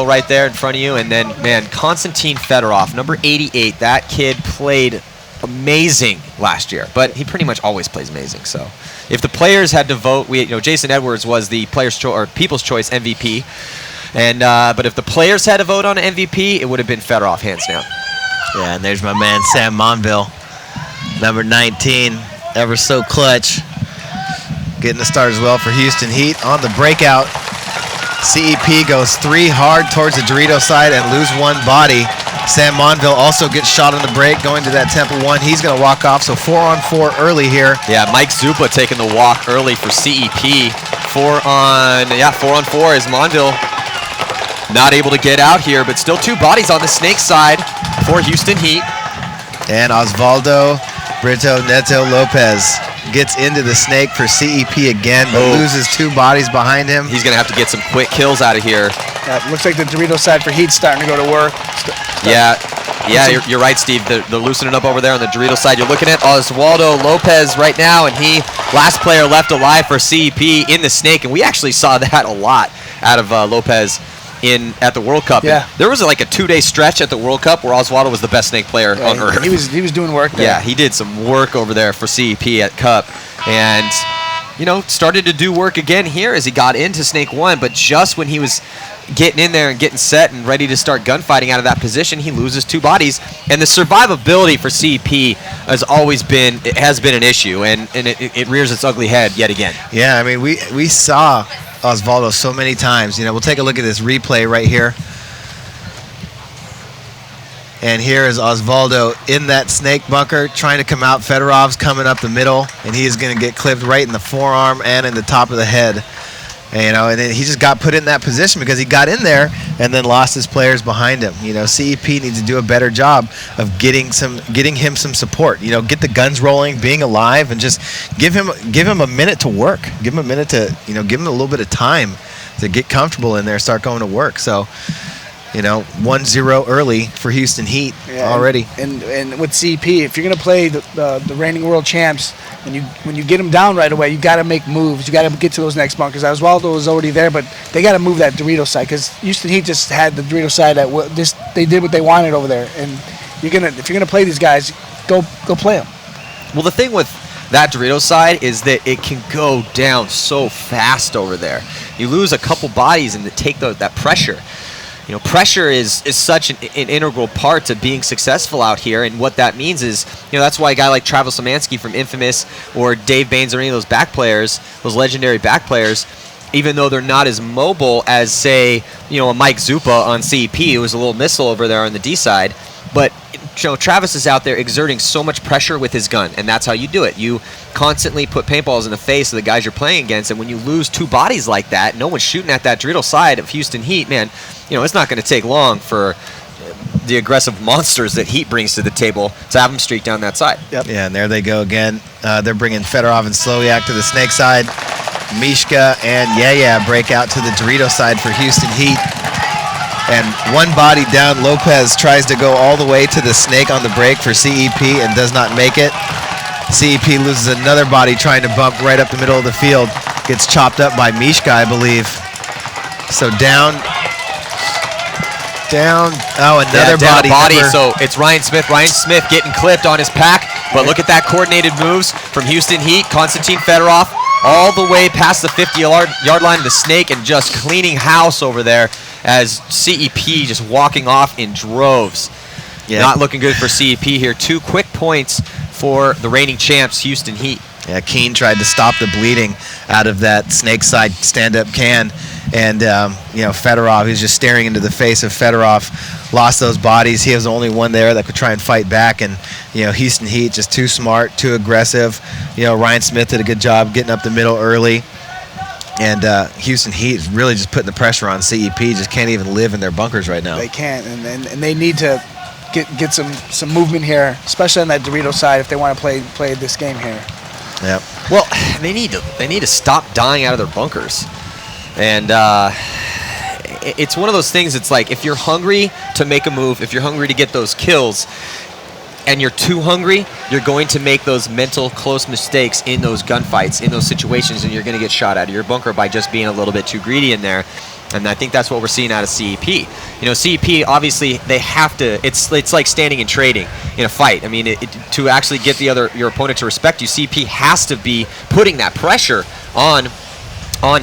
right there in front of you, and then, man, Konstantin Fedorov, number 88. That kid played amazing last year, but he pretty much always plays amazing. So, if the players had to vote, Jason Edwards was the People's Choice MVP, and but if the players had to vote on an MVP, it would have been Fedorov, hands down. Yeah, and there's my man Sam Monville, number 19, ever so clutch, getting the start as well for Houston Heat on the breakout. CEP goes 3 hard towards the Dorito side and lose 1 body. Sam Monville also gets shot on the break going to that Temple 1. He's going to walk off, so 4-on-4 early here. Yeah, Mike Zupa taking the walk early for CEP. 4-on-4 is Monville not able to get out here, but still 2 bodies on the Snake side for Houston Heat. And Osvaldo Brito Neto Lopez gets into the Snake for CEP again, but loses 2 bodies behind him. He's going to have to get some quick kills out of here. Looks like the Dorito side for Heat's starting to go to work. Yeah, you're right, Steve. They're loosening up over there on the Dorito side. You're looking at Osvaldo Lopez right now, and he, last player left alive for CEP in the Snake, and we actually saw that a lot out of Lopez at the World Cup. Yeah. There was like a 2-day stretch at the World Cup where Osvaldo was the best Snake player on earth. He was doing work there. Yeah, he did some work over there for CEP at Cup, and started to do work again here as he got into Snake 1, but just when he was getting in there and getting set and ready to start gunfighting out of that position, he loses 2 bodies. And the survivability for CEP has been an issue, and it rears its ugly head yet again. Yeah, I mean, we saw Osvaldo so many times. We'll take a look at this replay right here. And here is Osvaldo in that Snake bunker trying to come out. Fedorov's coming up the middle, and he is going to get clipped right in the forearm and in the top of the head. And then he just got put in that position because he got in there and then lost his players behind him. CEP needs to do a better job of getting him some support. Get the guns rolling, being alive, and just give him a minute to work. Give him a minute to give him a little bit of time to get comfortable in there, start going to work. So 1-0 early for Houston Heat already. And with CEP, if you're going to play the reigning world champs, when you get them down right away, you got to make moves. You got to get to those next bunkers. Osvaldo was already there, but they got to move that Dorito side because Houston Heat just had the Dorito side that they did what they wanted over there. And if you're gonna play these guys, go play them. Well, the thing with that Dorito side is that it can go down so fast over there. You lose a couple bodies and take that pressure. Pressure is such an integral part to being successful out here, and what that means is, that's why a guy like Travis Szymanski from Infamous or Dave Baines or any of those back players, those legendary back players, even though they're not as mobile as, say, a Mike Zupa on CEP, who was a little missile over there on the D side, but Travis is out there exerting so much pressure with his gun, and that's how you do it. You constantly put paintballs in the face of the guys you're playing against, and when you lose 2 bodies like that, no one's shooting at that Dorito side of Houston Heat, man, it's not going to take long for the aggressive monsters that Heat brings to the table to have them streak down that side. Yep. Yeah, and there they go again. They're bringing Fedorov and Slowiak to the Snake side. Mishka and break out to the Dorito side for Houston Heat. And 1 body down. Lopez tries to go all the way to the Snake on the break for CEP and does not make it. CEP loses another body trying to bump right up the middle of the field. Gets chopped up by Mishka, I believe. So down. Oh, another body. So it's Ryan Smith. Ryan Smith getting clipped on his pack. But look at that coordinated moves from Houston Heat. Konstantin Fedorov all the way past the 50-yard line of the Snake and just cleaning house over there as CEP just walking off in droves. Yeah. Not looking good for CEP here. 2 quick points for the reigning champs, Houston Heat. Yeah, Keene tried to stop the bleeding out of that Snake side stand-up can. And, Fedorov, he's just staring into the face of Fedorov. Lost those bodies. He was the only one there that could try and fight back. And, Houston Heat just too smart, too aggressive. Ryan Smith did a good job getting up the middle early. And Houston Heat is really just putting the pressure on CEP. Just can't even live in their bunkers right now. They can't, and they need to get some movement here, especially on that Dorito side if they want to play this game here. Yep. Well, they need to stop dying out of their bunkers. And it's one of those things, it's like if you're hungry to make a move, if you're hungry to get those kills, and you're too hungry, you're going to make those mental close mistakes in those gunfights, in those situations, and you're going to get shot out of your bunker by just being a little bit too greedy in there. And I think that's what we're seeing out of CEP. You know, CEP, obviously, they have to, it's like standing and trading in a fight. I mean, to actually get your opponent to respect you, CEP has to be putting that pressure on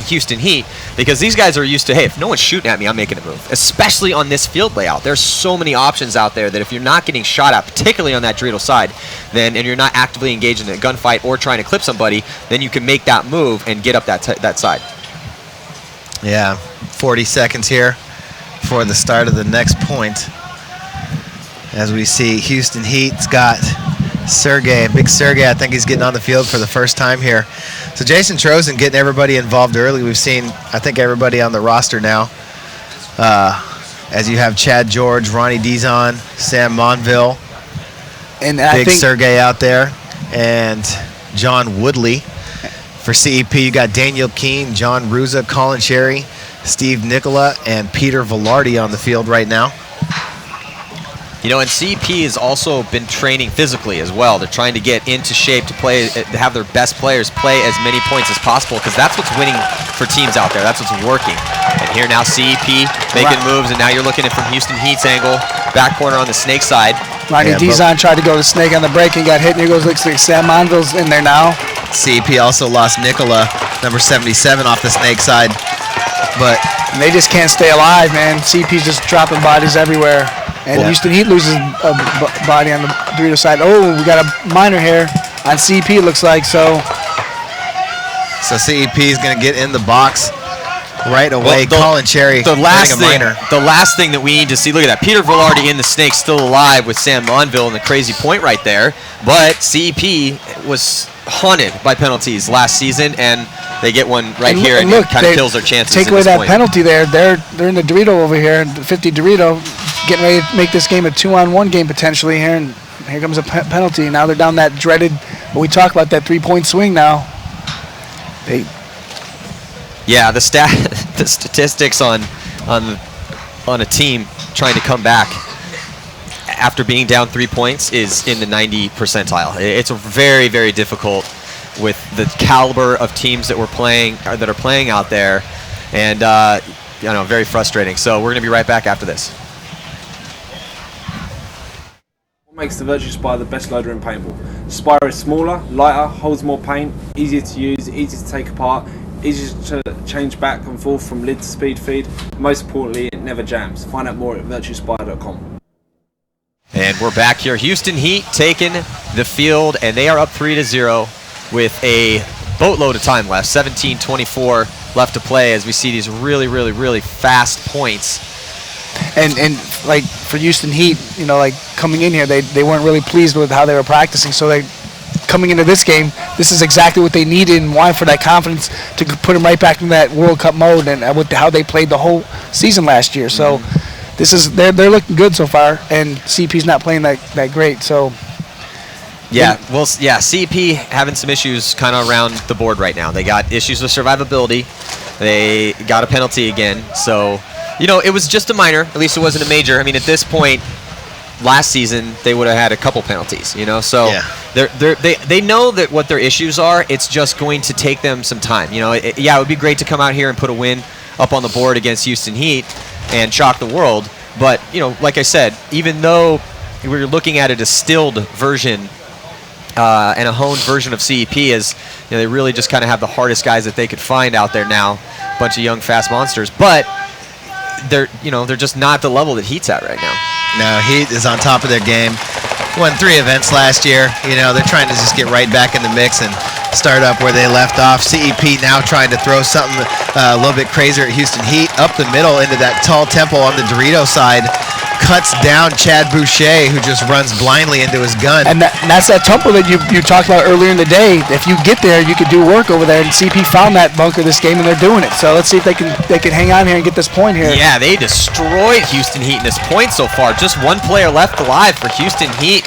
Houston Heat, because these guys are used to, hey, if no one's shooting at me, I'm making a move. Especially on this field layout. There's so many options out there that if you're not getting shot at, particularly on that Dorito side, and you're not actively engaged in a gunfight or trying to clip somebody, then you can make that move and get up that side. Yeah, 40 seconds here for the start of the next point. As we see, Houston Heat's got Sergey, big Sergey. I think he's getting on the field for the first time here. So Jason Trozen getting everybody involved early. We've seen, I think, everybody on the roster now. As you have Chad George, Ronnie Dizon, Sam Monville, and big Sergey out there, and John Woodley. For CEP, you got Daniel Keene, John Ruza, Colin Sherry, Steve Nicola, and Peter Velarde on the field right now. You know, and CEP has also been training physically as well. They're trying to get into shape to play, to have their best players play as many points as possible, because that's what's winning for teams out there. That's what's working. And here now CEP making moves, and now you're looking at it from Houston Heat's angle, back corner on the Snake side. Ronnie Dizon tried to go to Snake on the break and got hit, and here goes, looks like Sam Monville's in there now. CEP also lost Nicola, number 77, off the Snake side. But they just can't stay alive, man. CEP's just dropping bodies everywhere. And Houston Heat loses a body on the Dorito side. Oh, we got a minor here on CEP, it looks like. So CEP is going to get in the box right away. Colin Cherry, the last thing that we need to see, look at that. Peter Velarde in the Snake still alive with Sam Monville in the crazy point right there. But CEP was haunted by penalties last season, and they get one right here, and it kind of kills their chances. Take away that penalty there. They're in the Dorito over here, the 50 Dorito, getting ready to make this game a 2-on-1 game potentially here, and here comes a penalty. Now they're down that dreaded, what we talk about, that 3-point swing now. Yeah, the statistics on a team trying to come back after being down 3 points is in the 90 percentile. It's very, very difficult with the caliber of teams that are playing out there, and very frustrating. So we're going to be right back after this. What makes the Virtue Spire the best loader in paintball? Spire is smaller, lighter, holds more paint, easier to use, easier to take apart, easier to change back and forth from lid to speed feed. Most importantly, it never jams. Find out more at virtuespire.com. And we're back here. Houston Heat taking the field, and they are up 3-0 with a boatload of time left. 17:24 left to play as we see these really, really, really fast points. And like for Houston Heat, you know, like coming in here, they weren't really pleased with how they were practicing. So they coming into this game, this is exactly what they needed and wanted for that confidence to put them right back in that World Cup mode and with how they played the whole season last year. So this is they're looking good so far, and CP's not playing that great. So CP having some issues kind of around the board right now. They got issues with survivability. They got a penalty again. So, you know, it was just a minor. At least it wasn't a major. I mean, at this point, last season they would have had a couple penalties. You know, so they know that what their issues are. It's just going to take them some time. You know, it would be great to come out here and put a win up on the board against Houston Heat and shock the world. But, you know, like I said, even though we're looking at a distilled version and a honed version of CEP, as you know, they really just kind of have the hardest guys that they could find out there now, a bunch of young fast monsters. But they're just not the level that Heat's at right now. No, Heat is on top of their game. Won 3 events last year. You know, they're trying to just get right back in the mix and start up where they left off. CEP now trying to throw something a little bit crazier at Houston Heat. Up the middle into that tall temple on the Dorito side. Cuts down Chad Boucher, who just runs blindly into his gun. And that's that temple that you talked about earlier in the day. If you get there, you could do work over there. And CP found that bunker this game, and they're doing it. So let's see if they can hang on here and get this point here. Yeah, they destroyed Houston Heat in this point so far. Just one player left alive for Houston Heat,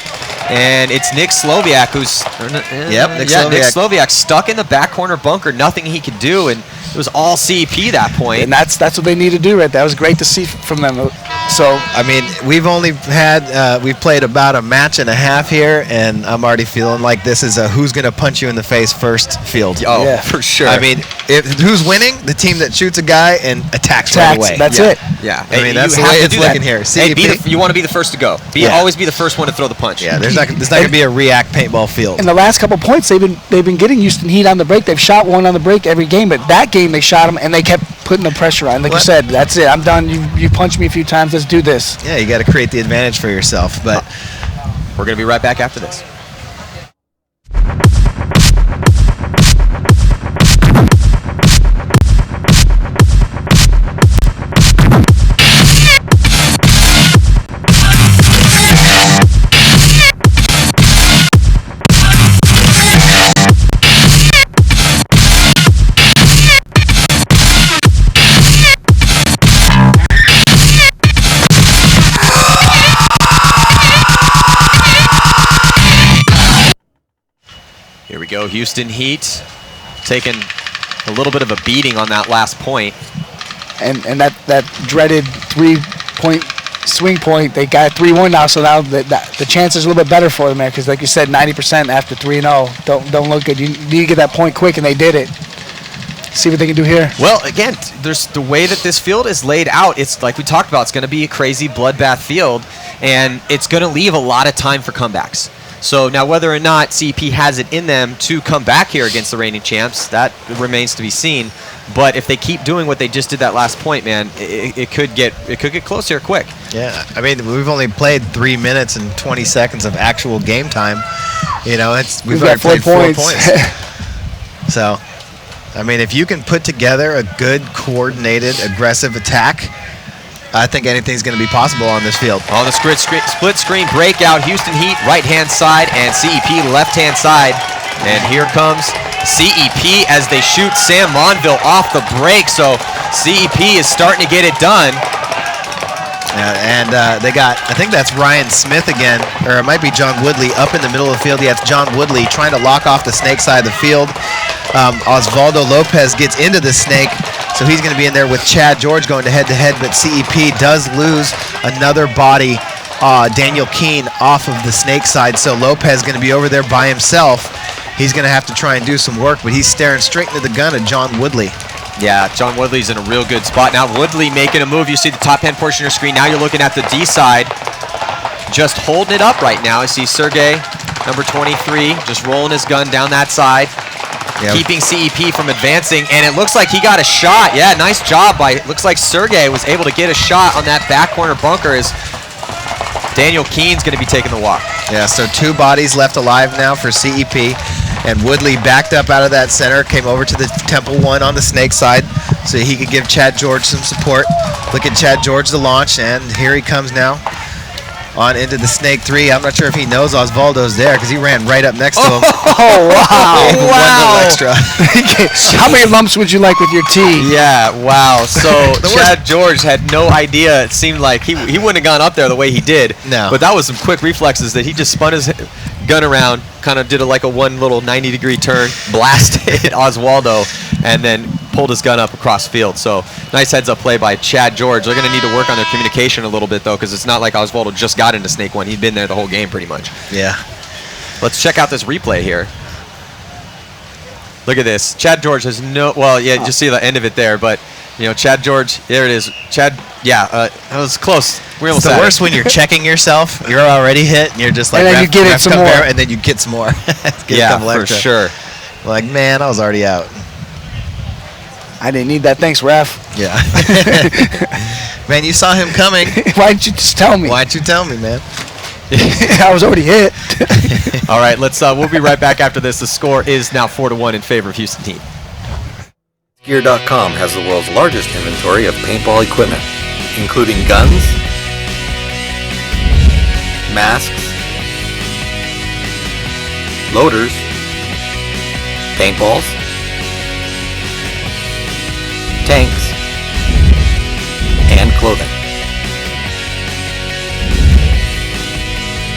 and it's Nick Sloviak, who's Nick Sloviak stuck in the back corner bunker. Nothing he could do, and it was all CP that point. And that's what they need to do right there. That was great to see from them. So I mean, we've played about a match and a half here, and I'm already feeling like this is a who's going to punch you in the face first field. Oh, Yeah. for sure. I mean, who's winning? The team that shoots a guy and attacks right away. That's yeah. it. Yeah. I mean, And that's you the have way to it's do that. looking here. Hey, CEP? you want to be the first to go. Yeah. Always be the first one to throw the punch. Yeah, there's not going to be a react paintball field. In the last couple points, they've been getting Houston Heat on the break. They've shot one on the break every game, but that game they shot them and they kept putting the pressure on. Like you said, that's it. I'm done. You punched me a few times. Let's do this. Yeah, you got to create the advantage for yourself. But We're going to be right back after this. Here we go, Houston Heat taking a little bit of a beating on that last point. And that dreaded 3-point swing point, they got 3-1 now, so now the chance is a little bit better for them there, because like you said, 90% after 3-0 don't look good. You need to get that point quick, and they did it. See what they can do here. Well, again, there's the way that this field is laid out. It's like we talked about. It's going to be a crazy bloodbath field, and it's going to leave a lot of time for comebacks. So now whether or not CP has it in them to come back here against the reigning champs, that remains to be seen. But if they keep doing what they just did that last point, man, it could get close here quick. yeah, I mean, we've only played 3 minutes and 20 seconds of actual game time. You know, we've already got 4 played 4 points. points. So, I mean, if you can put together a good, coordinated, aggressive attack, I think anything's going to be possible on this field. On the split screen breakout, Houston Heat right-hand side and CEP left-hand side. And here comes CEP as they shoot Sam Monville off the break. So CEP is starting to get it done. And they got, I think that's Ryan Smith again, or it might be John Woodley up in the middle of the field. Yeah, it's John Woodley trying to lock off the snake side of the field. Osvaldo Lopez gets into the snake, so he's going to be in there with Chad George going to head-to-head, but CEP does lose another body, Daniel Keene, off of the snake side, so Lopez is going to be over there by himself. He's going to have to try and do some work, but he's staring straight into the gun at John Woodley. Yeah, John Woodley's in a real good spot. Now Woodley making a move. You see the top hand portion of your screen. Now you're looking at the D side. Just holding it up right now. I see Sergey, number 23, just rolling his gun down that side. Yep. Keeping CEP from advancing, and it looks like he got a shot. Yeah, nice job looks like Sergey was able to get a shot on that back corner bunker as Daniel Keene's going to be taking the walk. Yeah, so 2 bodies left alive now for CEP. And Woodley backed up out of that center, came over to the Temple 1 on the snake side so he could give Chad George some support. Look at Chad George the launch, and here he comes now on into the snake 3. I'm not sure if he knows Osvaldo's there because he ran right up next to him. Oh, wow. One little extra. How many lumps would you like with your tea? Yeah, wow. So The Chad George had no idea. It seemed like he wouldn't have gone up there the way he did. No. But that was some quick reflexes that he just spun his gun around, kind of did like a one little 90-degree turn, blasted Osvaldo, and then pulled his gun up across field. So nice heads-up play by Chad George. They're going to need to work on their communication a little bit, though, because it's not like Osvaldo just got into Snake 1. He'd been there the whole game pretty much. Yeah. Let's check out this replay here. Look at this. Chad George has just see the end of it there, but you know, Chad George, there it is. Chad, that was close. We It's almost the had worst it. when you're checking yourself. You're already hit, and you're just like, And then you get it ref some come more. there, and then you get some more. Get a Yeah, couple for extra. sure. Like, man, I was already out. I didn't need that. Thanks, ref. Yeah. Man, you saw him coming. Why didn't you just tell me? Why'd you tell me, man? I was already hit. All right, we'll be right back after this. The score is now 4-1 in favor of Houston Team. Gear.com has the world's largest inventory of paintball equipment, including guns, masks, loaders, paintballs, tanks, and clothing.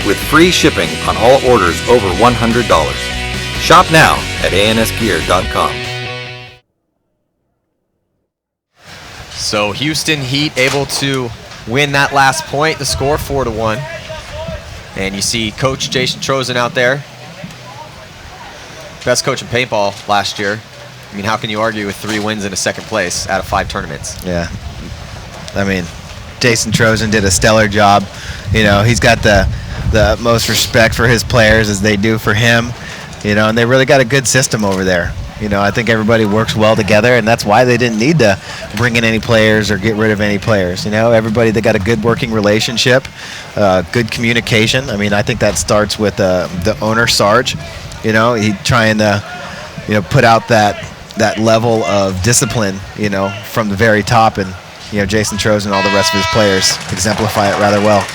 With free shipping on all orders over $100. Shop now at ansgear.com. So Houston Heat able to win that last point. The score 4-1. And you see Coach Jason Trozen out there. Best coach in paintball last year. I mean, how can you argue with 3 wins in a second place out of 5 tournaments? Yeah. I mean, Jason Trozen did a stellar job. You know, he's got the utmost respect for his players as they do for him. You know, and they really got a good system over there. You know, I think everybody works well together, and that's why they didn't need to bring in any players or get rid of any players. You know, everybody, they got a good working relationship, good communication. I mean, I think that starts with the owner, Sarge. You know, he trying to, you know, put out that level of discipline, you know, from the very top, and, you know, Jason Trozen and all the rest of his players exemplify it rather well.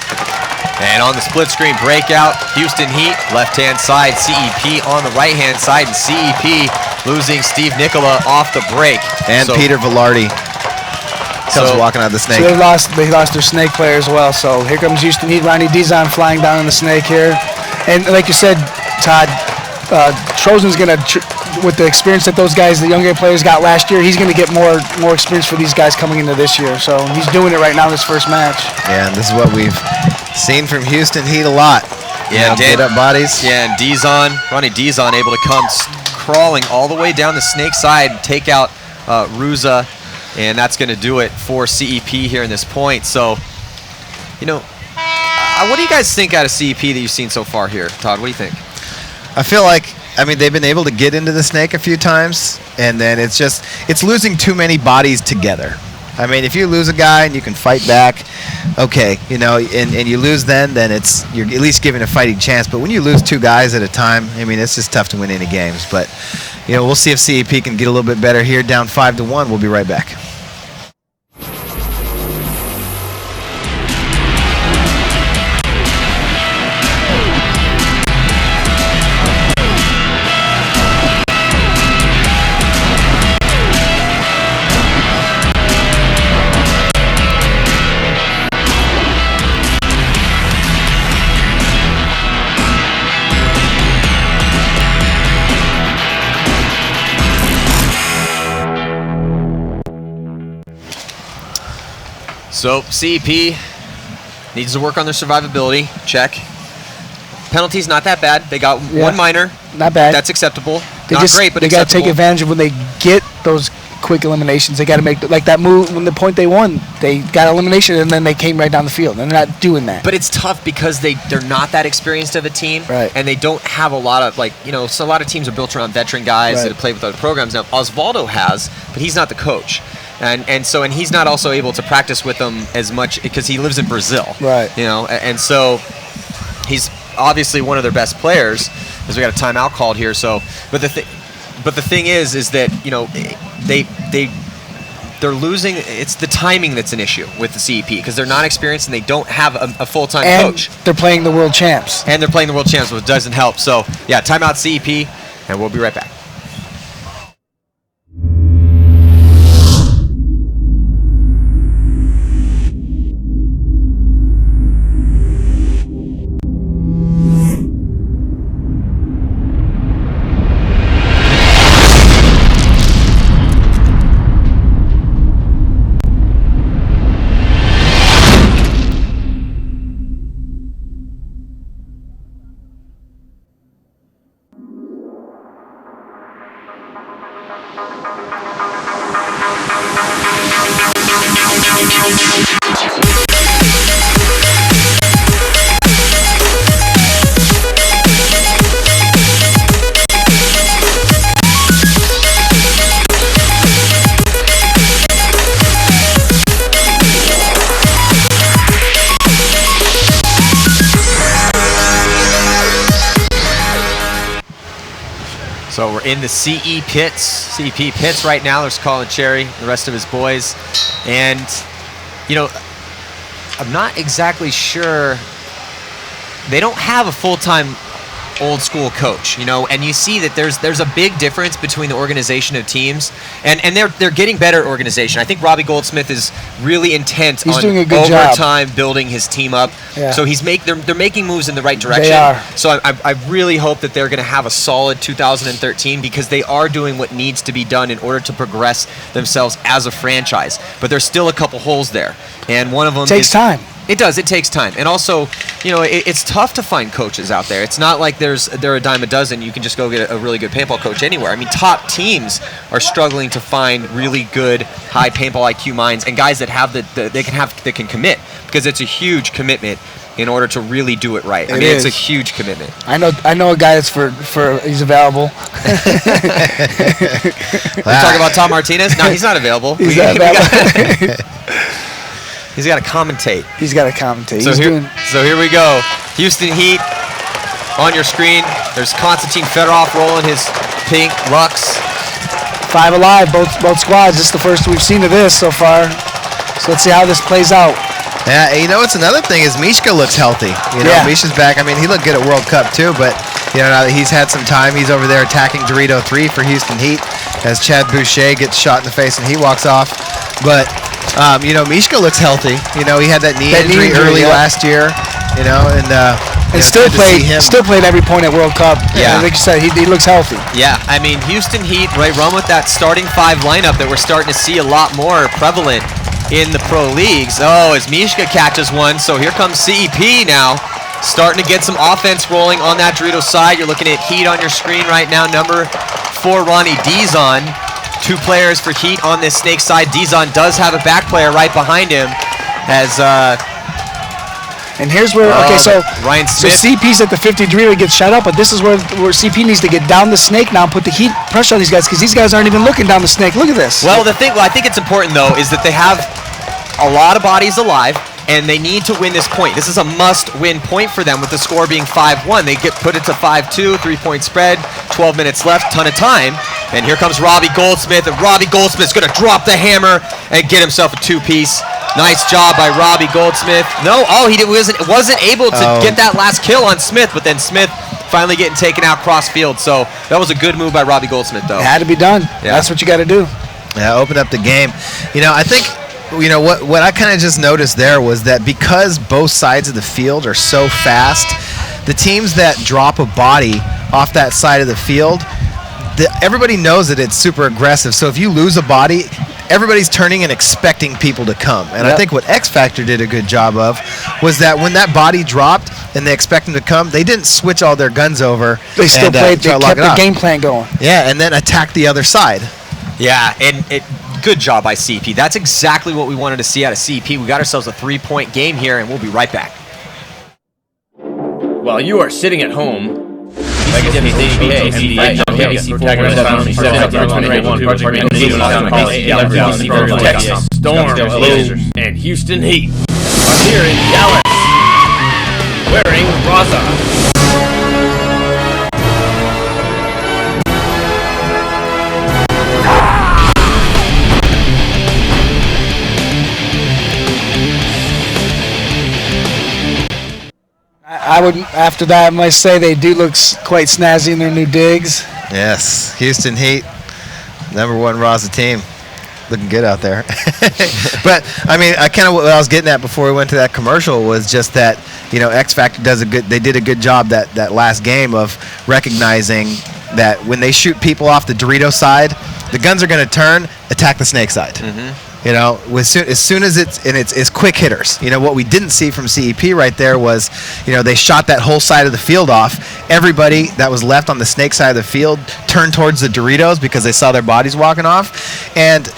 And on the split screen breakout, Houston Heat, left-hand side, CEP on the right-hand side, and CEP losing Steve Nicola off the break. And Peter Velarde comes walking out of the snake. So they lost their snake player as well. So here comes Houston Heat. Ronnie Dizon flying down on the snake here. And like you said, Todd, Trozen's going to, with the experience that those guys, the younger players got last year, he's going to get more experience for these guys coming into this year. So he's doing it right now in his first match. Yeah, and this is what we've seen from Houston Heat a lot. Yeah, get up bodies. Yeah, and Ronnie Dizon able to come crawling all the way down the snake side, take out Ruza, and that's going to do it for CEP here in this point. So, you know, what do you guys think out of CEP that you've seen so far here? Todd, what do you think? I feel like, I mean, they've been able to get into the snake a few times, and then it's losing too many bodies together. I mean, if you lose a guy and you can fight back, okay, you know, and you lose then you're at least giving a fighting chance. But when you lose 2 guys at a time, I mean, it's just tough to win any games. But, you know, we'll see if CEP can get a little bit better here, down 5-1. We'll be right back. So CEP needs to work on their survivability. Check. Penalties not that bad. They got 1 minor. Not bad. That's acceptable. They not great, but they got to take acceptable. advantage of when they get those quick eliminations. They got to make like that move when the point they won. They got elimination and then they came right down the field. And they're not doing that. But it's tough because they're not that experienced of a team, right? And they don't have a lot of so a lot of teams are built around veteran guys that have played with other programs. Now Osvaldo has, but he's not the coach. And he's not also able to practice with them as much because he lives in Brazil, right? You know, and so he's obviously one of their best players. Because we got a timeout called here. So, but the thing is that, you know, they're losing. It's the timing that's an issue with the CEP because they're not experienced and they don't have a full-time coach. They're playing the world champs. And they're playing the world champs, which doesn't help. So yeah, timeout CEP, and we'll be right back. So we're in the CEP pits right now. There's Colin Cherry, the rest of his boys. And, you know, I'm not exactly sure. They don't have a full-time old school coach, and you see that there's a big difference between the organization of teams, and they're getting better organization. I think Robbie Goldsmith is really intent on doing a good over job. time building his team up. Yeah. So they're making moves in the right direction. They are. So I really hope that they're going to have a solid 2013 because they are doing what needs to be done in order to progress themselves as a franchise. But there's still a couple holes there, and one of them Takes time. It does. It takes time. And also, it's tough to find coaches out there. It's not like they're a dime a dozen. You can just go get a really good paintball coach anywhere. I mean, top teams are struggling to find really good, high paintball IQ minds and guys that have that can commit, because it's a huge commitment in order to really do it right. It's a huge commitment. I know a guy that's for he's available. We're talking about Tom Martinez? No, he's not available. He's not available. He's got to commentate. He's got to commentate. So here we go. Houston Heat on your screen. There's Konstantin Fedorov rolling his pink Lux. 5 alive, both squads. This is the first we've seen of this so far. So let's see how this plays out. Yeah, it's another thing is Mishka looks healthy. Mishka's back. I mean, he looked good at World Cup too, but now that he's had some time, he's over there attacking Dorito 3 for Houston Heat as Chad Boucher gets shot in the face and he walks off. But Mishka looks healthy. He had that knee injury early last year. And still played every point at World Cup. Yeah, like you said, he looks healthy. Yeah, I mean, Houston Heat run with that starting 5 lineup that we're starting to see a lot more prevalent in the pro leagues. Oh, as Mishka catches one, so here comes CEP now, starting to get some offense rolling on that Dorito side. You're looking at Heat on your screen right now. Number 4, Ronnie Dizon. 2 players for Heat on this Snake side. Dizon does have a back player right behind him. And here's where Ryan Smith. So CP's at the 50 Dorito gets shot up, but this is where CP needs to get down the Snake now and put the heat pressure on these guys, because these guys aren't even looking down the Snake. Look at this. Well, I think it's important though is that they have a lot of bodies alive, and they need to win this point. This is a must-win point for them with the score being 5-1. They put it to 5-2, 3-point spread, 12 minutes left, ton of time. And here comes Robbie Goldsmith, and Robbie Goldsmith's going to drop the hammer and get himself a 2-piece. Nice job by Robbie Goldsmith. Wasn't able to get that last kill on Smith, but then Smith finally getting taken out cross field. So that was a good move by Robbie Goldsmith, though. It had to be done. Yeah. That's what you got to do. Yeah, open up the game. I think what I kind of just noticed there was that because both sides of the field are so fast, the teams that drop a body off that side of the field, everybody knows that it's super aggressive. So if you lose a body, everybody's turning and expecting people to come. And I think what X Factor did a good job of was that when that body dropped and they expect them to come, they didn't switch all their guns over. They still played. They kept the game plan going. Yeah, and then attack the other side. Yeah, and good job by CP. That's exactly what we wanted to see out of CP. We got ourselves a 3-point game here, and we'll be right back. While you are sitting at home, Storm, Bloom, and Houston Heat are here in Dallas, wearing Raza. I would, after that, I must say they do look quite snazzy in their new digs. Yes, Houston Heat, number 1 Raza team. Looking good out there. But, I mean, what I was getting at before we went to that commercial was just that, X Factor they did a good job that last game of recognizing that when they shoot people off the Dorito side, the guns are going to turn, attack the Snake side. Mm-hmm. As soon as it's quick hitters. What we didn't see from CEP right there was, they shot that whole side of the field off. Everybody that was left on the Snake side of the field turned towards the Doritos because they saw their bodies walking off. And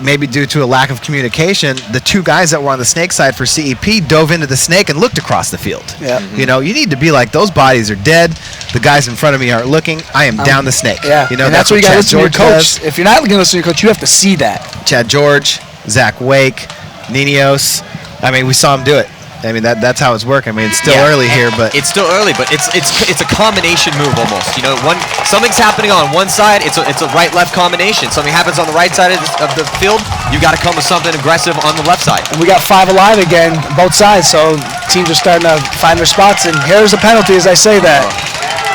maybe due to a lack of communication, the 2 guys that were on the Snake side for CEP dove into the Snake and looked across the field. Yeah. You need to be like, those bodies are dead. The guys in front of me aren't looking. I am down the Snake. Yeah. And that's what you got to listen to your coach. If you're not going to listen to your coach, you have to see that. Chad George, Zach Wake, Ninos. I mean, we saw him do it. I mean, that's how it's working. I mean, it's still early here, but it's still early, but it's a combination move almost. Something's happening on one side, it's a right-left combination. Something happens on the right side of the field, you got to come with something aggressive on the left side. And we got 5 alive again, both sides, so teams are starting to find their spots. And here's a penalty as I say that.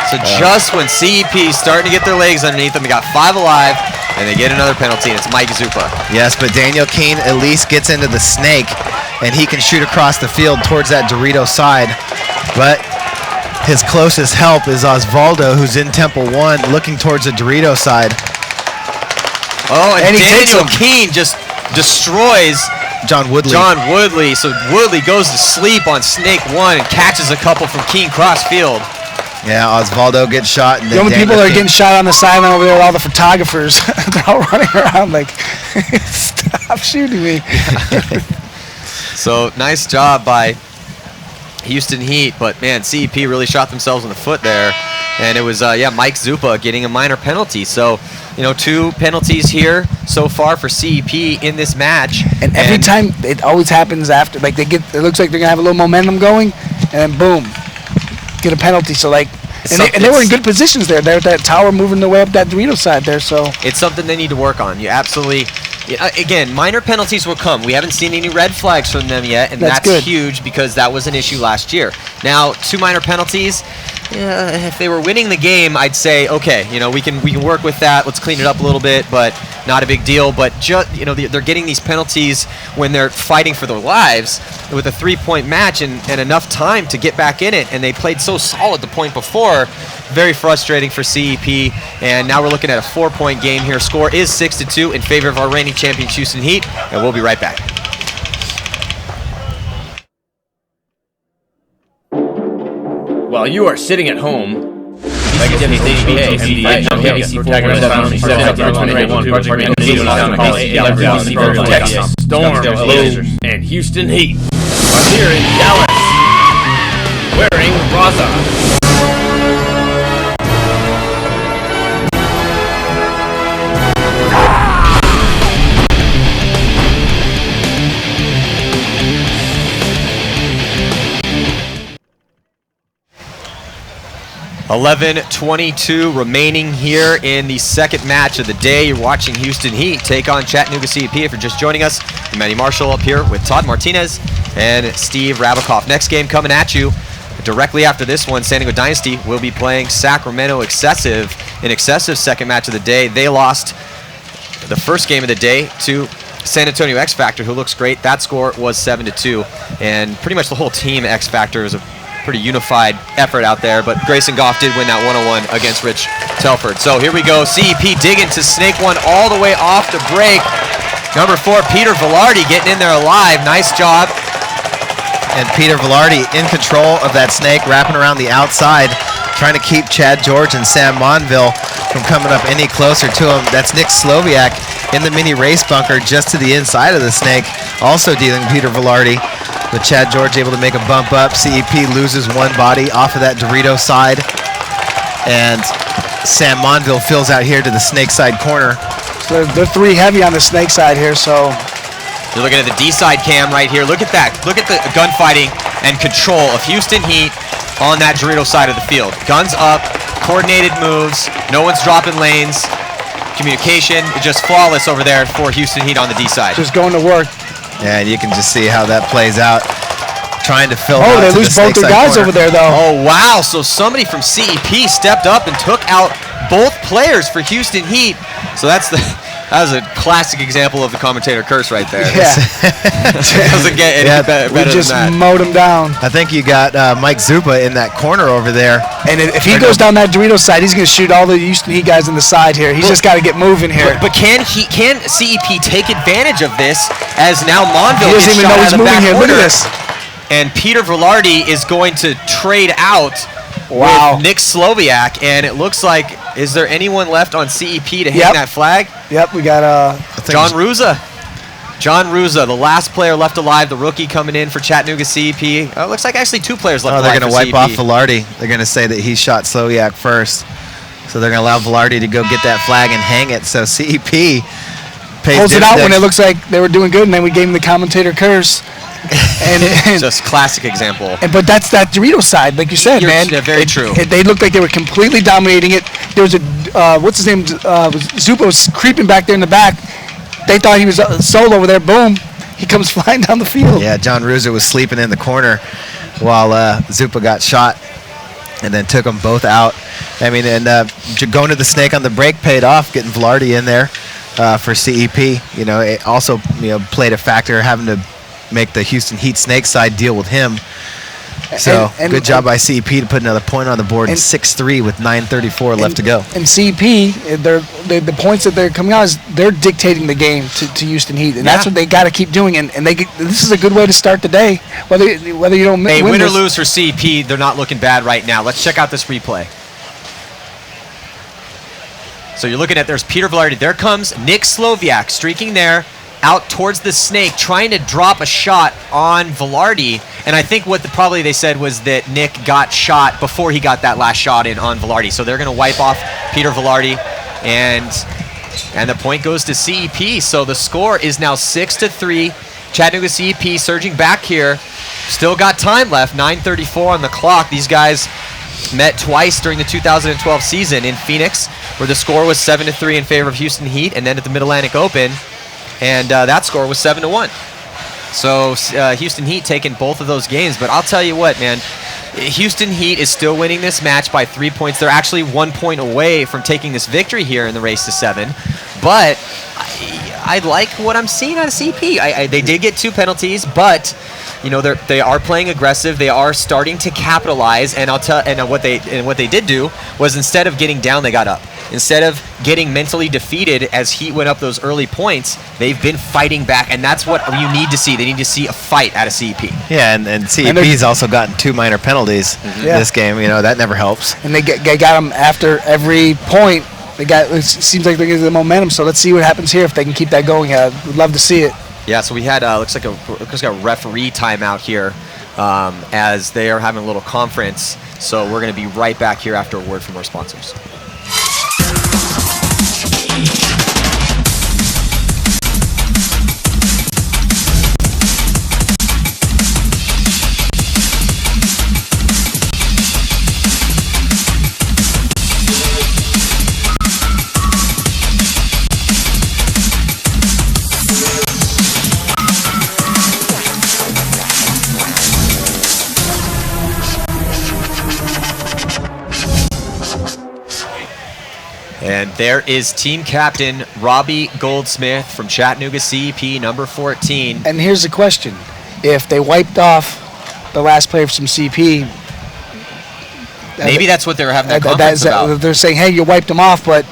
So just when CEP starting to get their legs underneath them, they got 5 alive, and they get another penalty, and it's Mike Zupa. Yes, but Daniel Keene at least gets into the snake, and he can shoot across the field towards that Dorito side. But his closest help is Osvaldo, who's in Temple 1, looking towards the Dorito side. Oh, and Daniel Keene just destroys John Woodley. So Woodley goes to sleep on Snake 1 and catches a couple from Keene cross field. Yeah, Osvaldo gets shot. And the only people that are getting shot on the sideline over there are all the photographers. They're all running around like, stop shooting me. So nice job by Houston Heat, but man, CEP really shot themselves in the foot there. And it was, Mike Zupa getting a minor penalty. So, 2 penalties here so far for CEP in this match. And every time, it always happens after, like it looks like they're going to have a little momentum going, and then boom, get a penalty. So, and they were in good positions there. They're at that tower moving their way up that Dorito side there, so. It's something they need to work on. You absolutely, again, minor penalties will come. We haven't seen any red flags from them yet, and that's huge because that was an issue last year. Now, 2 minor penalties. If they were winning the game, I'd say, okay, we can work with that. Let's clean it up a little bit, but not a big deal. But they're getting these penalties when they're fighting for their lives with a 3-point match and enough time to get back in it. And they played so solid the point before. Very frustrating for CEP. And now we're looking at a 4-point game here. Score is 6-2 in favor of our reigning champions, Houston Heat. And we'll be right back. While you are sitting at home, Storm, and Houston Heat are here in Dallas, wearing Raza. 11:22 remaining here in the second match of the day. You're watching Houston Heat take on Chattanooga CEP. If you're just joining us, I'm Manny Marshall up here with Todd Martinez and Steve Rabikoff. Next game coming at you. Directly after this one, San Diego Dynasty will be playing Sacramento Excessive. An Excessive second match of the day. They lost the first game of the day to San Antonio X Factor, who looks great. That score was 7-2. And pretty much the whole team X Factor is a pretty unified effort out there, but Grayson Goff did win that 101 against Rich Telford. So here we go. CEP digging to Snake 1 all the way off the break. Number 4, Peter Velarde getting in there alive. Nice job. And Peter Velarde in control of that snake, wrapping around the outside, trying to keep Chad George and Sam Monville from coming up any closer to him. That's Nick Sloviak in the mini race bunker just to the inside of the snake, also dealing with Peter Velarde. But Chad George able to make a bump up. CEP loses one body off of that Dorito side. And Sam Monville fills out here to the snake side corner. So they're 3 heavy on the snake side here, so. You're looking at the D-side cam right here. Look at that. Look at the gunfighting and control of Houston Heat on that Dorito side of the field. Guns up, coordinated moves, no one's dropping lanes. Communication is just flawless over there for Houston Heat on the D side. Just going to work. Yeah, and you can just see how that plays out. Trying to fill out. Oh, they lose both their guys over there, though. Oh, wow. So somebody from CEP stepped up and took out both players for Houston Heat. So that was a classic example of the commentator curse right there. Yeah. Doesn't get any better we just than that. mowed him down. I think you got Mike Zupa in that corner over there. And if he goes down that Dorito side, he's going to shoot all the Houston Heat guys in the side here. He's just got to get moving here. But can CEP take advantage of this as now Monville he doesn't gets even shot know out he's of the moving back here. Look corner, at this. and Peter Velarde is going to trade out with Nick Sloviak, and it looks like, is there anyone left on CEP to hang that flag? Yep, we got John Ruza. John Ruza, the last player left alive, the rookie coming in for Chattanooga CEP. It looks like actually 2 players left alive. They're going to wipe off Velarde. They're going to say that he shot Sloviak first. So they're going to allow Velarde to go get that flag and hang it. So CEP pulls it out when it looks like they were doing good, and then we gave him the commentator curse. And just classic example. But that's that Dorito side, like you said, man. Yeah, very true. They looked like they were completely dominating it. There was a what's his name? Zupa was creeping back there in the back. They thought he was solo over there. Boom, he comes flying down the field. Yeah, John Ruzer was sleeping in the corner while Zupa got shot. and then took them both out. I mean, and going to the snake on the break paid off, getting Velarde in there for CEP. You know, it also played a factor having to make the Houston Heat snake side deal with him. So good job by CEP to put another point on the board. 6-3 with 9:34 left to go. And CEP, the points that they're coming out is they're dictating the game to Houston Heat, and that's what they got to keep doing. And this is a good way to start the day, whether you don't win or lose for CEP, they're not looking bad right now. Let's check out this replay. So you're looking at, there's Peter Velarde. There comes Nick Sloviak streaking there, out towards the snake, trying to drop a shot on Velarde. And I think what probably they said was that Nick got shot before he got that last shot in on Velarde. So they're going to wipe off Peter Velarde, and the point goes to CEP. So the score is now 6-3. Chattanooga CEP surging back here. Still got time left, 9:34 on the clock. These guys met twice during the 2012 season in Phoenix, where the score was 7-3 in favor of Houston Heat, and then at the Mid-Atlantic Open, and that score was 7-1. So Houston Heat taking both of those games. But I'll tell you what, man, Houston Heat is still winning this match by 3 points. They're actually 1 point away from taking this victory here in the race to 7. But I like what I'm seeing out of CP. They did get 2 penalties, but they are playing aggressive. They are starting to capitalize, and what they did do was, instead of getting down, they got up. Instead of getting mentally defeated as Heat went up those early points, they've been fighting back, and that's what you need to see. They need to see a fight out of CEP. Yeah, and CEP's also gotten 2 minor penalties this game. That never helps. And they got them after every point. It seems like they're getting the momentum. So let's see what happens here if they can keep that going. We'd love to see it. Yeah, so we had looks like a referee timeout here as they are having a little conference. So we're going to be right back here after a word from our sponsors. And there is team captain Robbie Goldsmith from Chattanooga CEP, number 14. And here's the question. If they wiped off the last player from CEP... Maybe that's what they're having that conference about. They're saying, hey, you wiped them off, but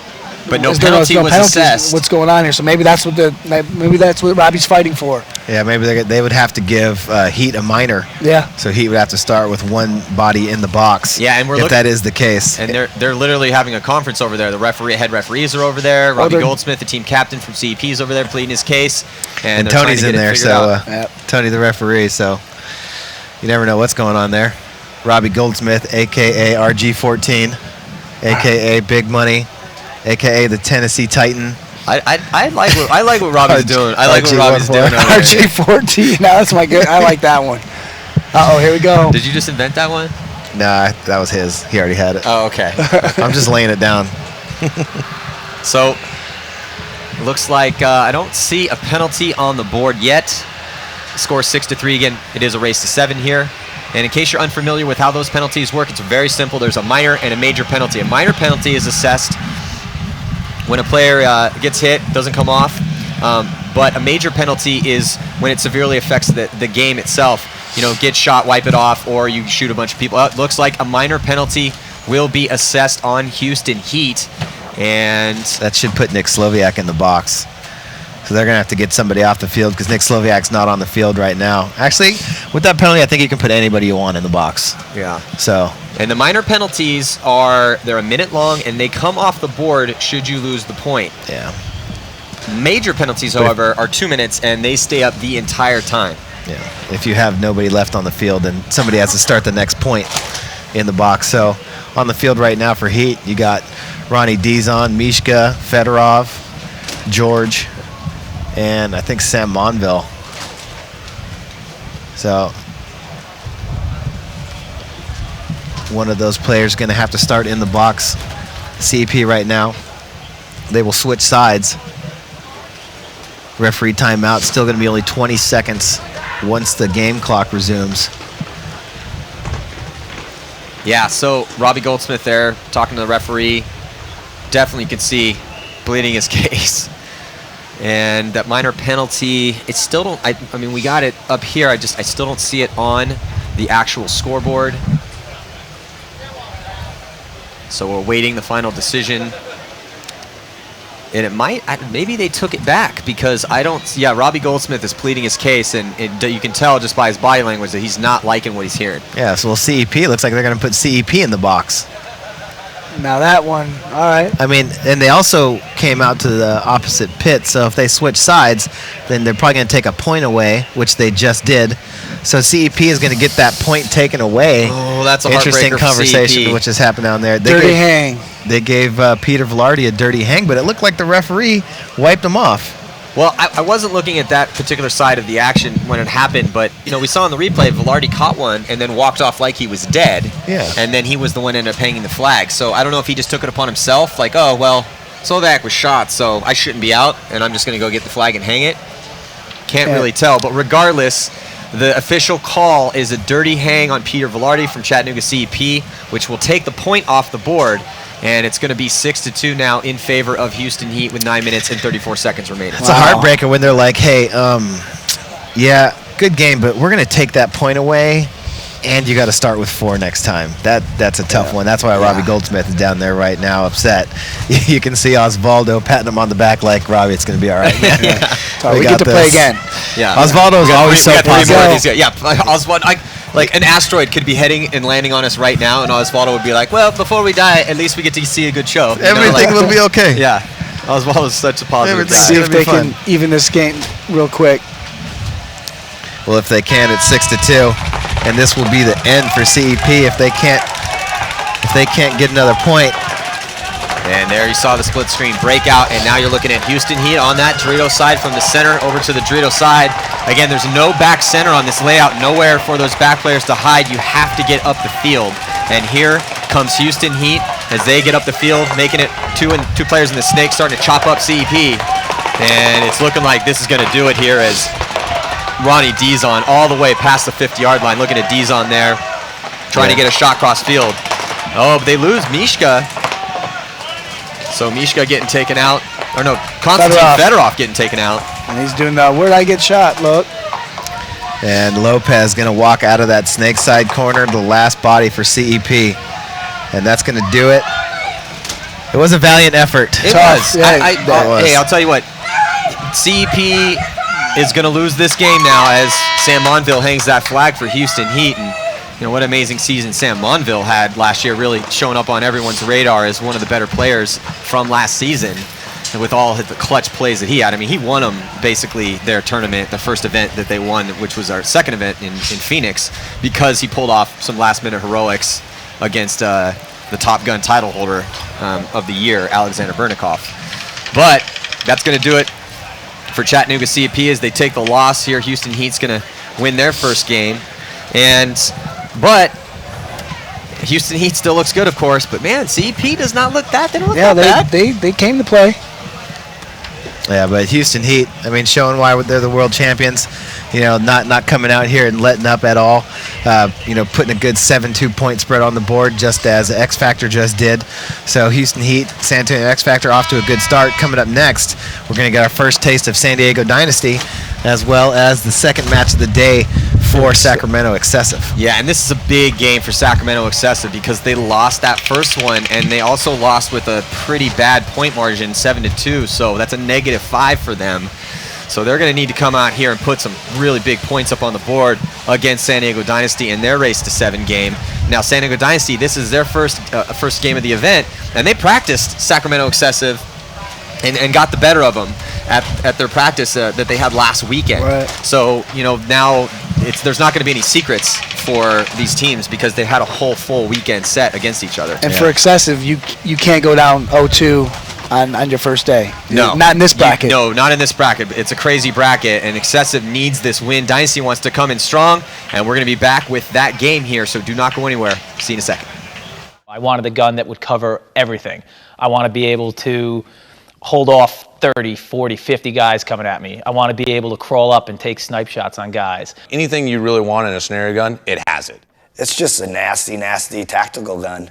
no penalty was assessed. What's going on here? So maybe that's what Robbie's fighting for. Yeah, maybe they would have to give Heat a minor. Yeah. So Heat would have to start with 1 body in the box. Yeah, and if that is the case. And they're literally having a conference over there. The head referees are over there. Robbie Goldsmith, the team captain from CEP, is over there pleading his case. And Tony's in there, so Tony the referee. So you never know what's going on there. Robbie Goldsmith, a.k.a. RG14, a.k.a. Big Money, a.k.a. the Tennessee Titan. I like what Robbie's doing. I like what Robbie's doing. RG14. Now that's my good. I like that one. Here we go. Did you just invent that one? Nah, that was his. He already had it. Oh, okay. I'm just laying it down. So, looks like I don't see a penalty on the board yet. Score 6-3 again. It is a race to 7 here. And in case you're unfamiliar with how those penalties work, it's very simple. There's a minor and a major penalty. A minor penalty is assessed when a player gets hit, doesn't come off. But a major penalty is when it severely affects the game itself. Get shot, wipe it off, or you shoot a bunch of people. It looks like a minor penalty will be assessed on Houston Heat. And that should put Nick Sloviak in the box. So they're going to have to get somebody off the field because Nick Sloviak's not on the field right now. Actually, with that penalty, I think you can put anybody you want in the box. Yeah. So. And the minor penalties they're a minute long, and they come off the board should you lose the point. Yeah. Major penalties, however, are 2 minutes, and they stay up the entire time. Yeah. If you have nobody left on the field, then somebody has to start the next point in the box. So on the field right now for Heat, you got Ronnie Dizon, Mishka, Fedorov, George, and I think Sam Monville. So one of those players going to have to start in the box. CEP right now, they will switch sides. Referee timeout, still going to be only 20 seconds once the game clock resumes. Yeah, so Robbie Goldsmith there talking to the referee. Definitely could see bleeding his case. And that minor penalty, it still don't, I mean, we got it up here. I still don't see it on the actual scoreboard. So we're waiting the final decision. And it might, maybe they took it back because Robbie Goldsmith is pleading his case, and you can tell just by his body language that he's not liking what he's hearing. Yeah, so CEP, looks like they're going to put CEP in the box. Now that one, all right. I mean, and they also came out to the opposite pit, so if they switch sides, then they're probably going to take a point away, which they just did. So CEP is going to get that point taken away. Oh, that's a interesting heartbreaker conversation, for CEP. which has happened down there. Dirty hang. They gave Peter Velarde a dirty hang, but it looked like the referee wiped him off. Well, I wasn't looking at that particular side of the action when it happened, but we saw in the replay Velarde caught one and then walked off like he was dead. Yeah. And then he was the one who ended up hanging the flag. So I don't know if he just took it upon himself, like, oh well, Slovak was shot, so I shouldn't be out, and I'm just going to go get the flag and hang it. Can't really tell, but regardless, the official call is a dirty hang on Peter Velarde from Chattanooga CEP, which will take the point off the board. And it's going to be 6-2 now in favor of Houston Heat with 9 minutes and 34 seconds remaining. It's a heartbreaker when they're like, hey, yeah, good game, but we're going to take that point away, and you got to start with 4 next time. That's a tough one. That's why Robbie Goldsmith is down there right now upset. You can see Osvaldo patting him on the back like, Robbie, it's going to be all right, man. We get to play again. Yeah. Osvaldo is always so positive. Yeah, Osvaldo. Like an asteroid could be heading and landing on us right now, and Osvaldo would be like, well, before we die, at least we get to see a good show. Everything will be okay. Yeah. Osvaldo is such a positive guy. See if they can even this game real quick. Well, if they can, it's 6-2, and this will be the end for CEP if they can't get another point. And there you saw the split screen breakout, and now you're looking at Houston Heat on that Dorito side from the center over to the Dorito side. Again, there's no back center on this layout, nowhere for those back players to hide. You have to get up the field. And here comes Houston Heat as they get up the field, making it two players in the snake starting to chop up CEP. And it's looking like this is going to do it here as Ronnie Dizon all the way past the 50-yard line. Looking at Dizon there, trying to get a shot cross field. Oh, but they lose Mishka. So Mishka getting taken out. Or no, Konstantin Fedorov getting taken out. And he's doing the where'd I get shot look. And Lopez going to walk out of that snake side corner, the last body for CEP. And that's going to do it. It was a valiant effort. It was. Hey, I'll tell you what. CEP is going to lose this game now as Sam Monville hangs that flag for Houston Heat. And what amazing season Sam Monville had last year, really showing up on everyone's radar as one of the better players from last season. And with all the clutch plays that he had, I mean, he won them basically their tournament, the first event that they won, which was our second event in Phoenix, because he pulled off some last-minute heroics against the Top Gun title holder of the year, Alexander Burnikoff. But that's going to do it for Chattanooga CEP as they take the loss here. Houston Heat's going to win their first game. But Houston Heat still looks good, of course. But, man, CEP does not look that. They don't look that bad. They came to play. Yeah, but Houston Heat, I mean, showing why they're the world champions, not coming out here and letting up at all, putting a good 7-2 point spread on the board just as X Factor just did. So Houston Heat, San Antonio X Factor off to a good start. Coming up next, we're going to get our first taste of San Diego Dynasty as well as the second match of the day for Sacramento Excessive. Yeah, and this is a big game for Sacramento Excessive because they lost that first one, and they also lost with a pretty bad point margin, 7-2, so that's a -5 for them. So they're going to need to come out here and put some really big points up on the board against San Diego Dynasty in their race to 7 game. Now, San Diego Dynasty, this is their first game of the event, and they practiced Sacramento Excessive and got the better of them at their practice that they had last weekend. Right. So, now there's not going to be any secrets for these teams because they had a whole full weekend set against each other. And for Excessive, you can't go down 0-2 on your first day. No. Not in this bracket. No, not in this bracket. It's a crazy bracket, and Excessive needs this win. Dynasty wants to come in strong, and we're going to be back with that game here, so do not go anywhere. See you in a second. I wanted a gun that would cover everything. I want to be able to hold off 30, 40, 50 guys coming at me. I want to be able to crawl up and take snipe shots on guys. Anything you really want in a scenario gun, it has it. It's just a nasty, nasty tactical gun.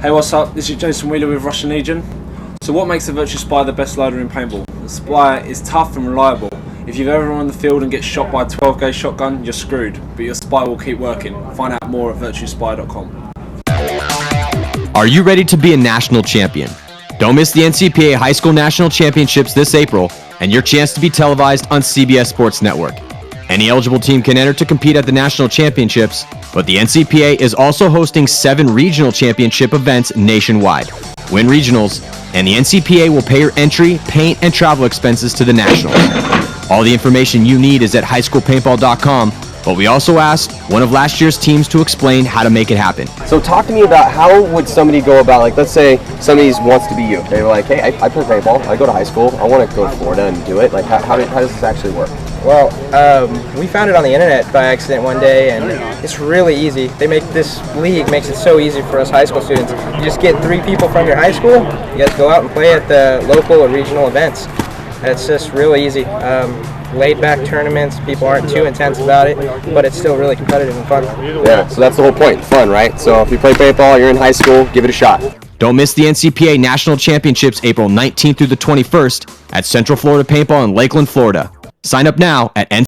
Hey, what's up? This is Jason Wheeler with Russian Legion. So what makes the Virtua Spy the best loader in paintball? The Spy is tough and reliable. If you've ever on the field and get shot by a 12 gauge shotgun, you're screwed, but your Spy will keep working. Find out more at virtuaspy.com. Are you ready to be a national champion? Don't miss the NCPA High School National Championships this April and your chance to be televised on CBS Sports Network. Any eligible team can enter to compete at the national championships, but the NCPA is also hosting 7 regional championship events nationwide. Win regionals, and the NCPA will pay your entry, paint, and travel expenses to the nationals. All the information you need is at highschoolpaintball.com, but we also asked one of last year's teams to explain how to make it happen. So talk to me about how would somebody go about, like, let's say somebody wants to be you. They're like, hey, I play paintball, I go to high school, I want to go to Florida and do it. Like, how does this actually work? Well, we found it on the internet by accident one day, and it's really easy. This league makes it so easy for us high school students. You just get 3 people from your high school, you guys go out and play at the local or regional events. It's just really easy. Laid back tournaments, people aren't too intense about it, but it's still really competitive and fun. Yeah, so that's the whole point, fun, right? So if you play paintball, you're in high school, give it a shot. Don't miss the NCPA National Championships April 19th through the 21st at Central Florida Paintball in Lakeland, Florida. Sign up now at